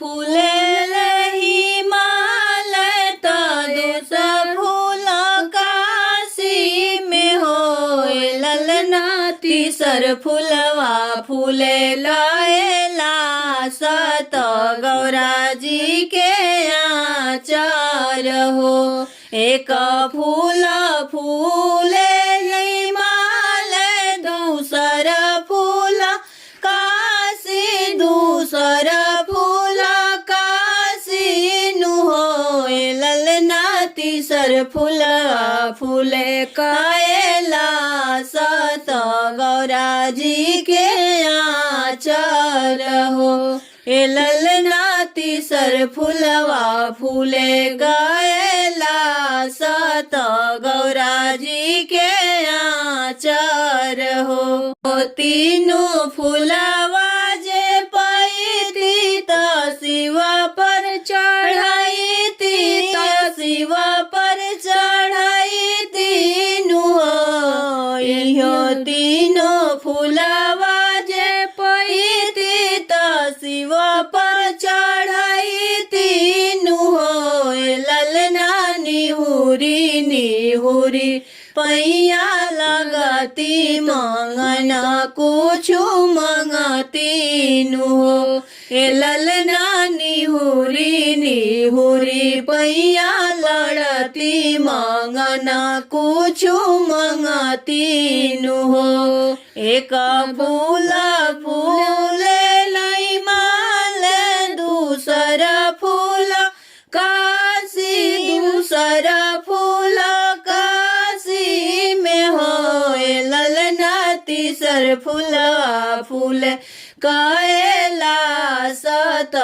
फूले हिमालय तो दूस फूल काशी में होए ललना तीसर फूलवा फूले लयला सत गौरा जी के आचार हो। एक फूल फूले हिमालय दूसर फूल काशी दूसर फूल काशी नु होए ललना तीसर फूल फूले कायला सत गौरा जी के आचार हो। ए ललना तीसर फूलवा फूले गायला सत गौरा जी के आचार हो। तीनों फूलवा जे पैती त शिव पर चढ़ाई ती त शिव पर चढ़ाई तीनु हो। इहो तीनों फूलवा जे पैती त शिव पर चढ़ाई तीनु हो। ललना निहुरी निहुरी पैया लगती मंगना कुछु मंगती नु हो। ए ललना निहुरी निहुरी पैया लड़ती मंगना कुछु मंगती नु हो। एक फूल फूले लई माल दूसर फूल काशी दूसर फूल काशी में होए ललना तीसर फूलवा फूल कायला सत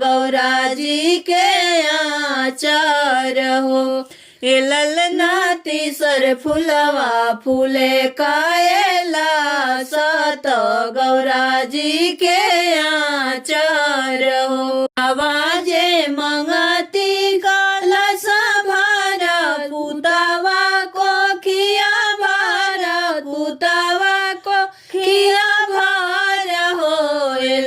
गौरा जी के आचार हो। ए ललना तीसर फूलवा फूले कायला सत गौरा जी के आचार हो। आवाजे मंगती कलश भारा पुतवा को खिया भारा पुतवा को खिया भारा हो।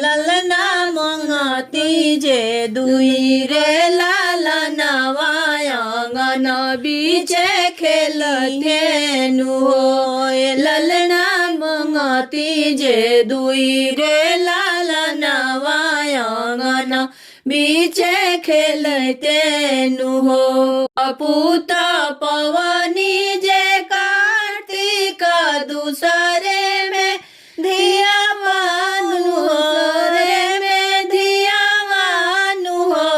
ललना मंगती जे दुई रे लालनवा आंगन बीचे खेलते नु हो। ललना मंगती जे दुई रे लालनवा आंगन बीचे खेलते नु हो। पूत पवनी जे कार्तिक दूसरे में धिया मानु हो रे में धिया मानु हो।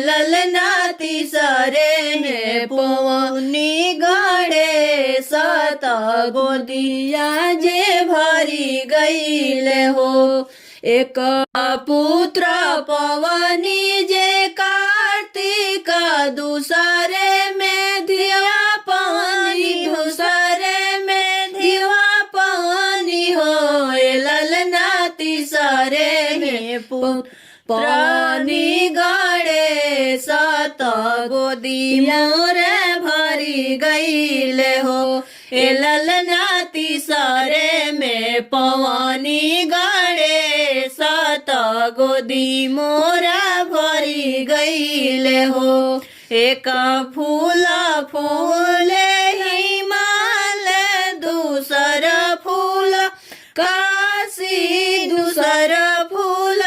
ललना तीसरे में पवनी गड़े सत गोदिया जे भरी गईले हो। एक पुत्र पवनी जे कार्तिक दूसरे में धिया पानी दूसरे में धिया पानी हो। ललना तीसरे में पानी गड़े सत गोदी मोरे भरी गईले हो। ए ललना तीसरे में पवनी गड़े सत गोदी मोरा भरी गईले हो। एक फूल फूले हिमालय दूसर फूल काशी दूसर फूल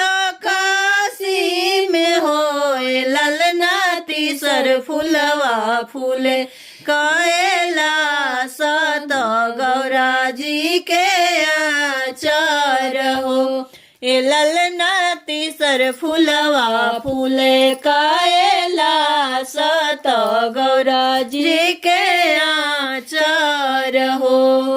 काशी में होए ललना तीसर फूलवा फूले कायला सत गौरा जी के आचार हो। ए ललना तीसर फूलवा फूले कायला सत गौरा जी के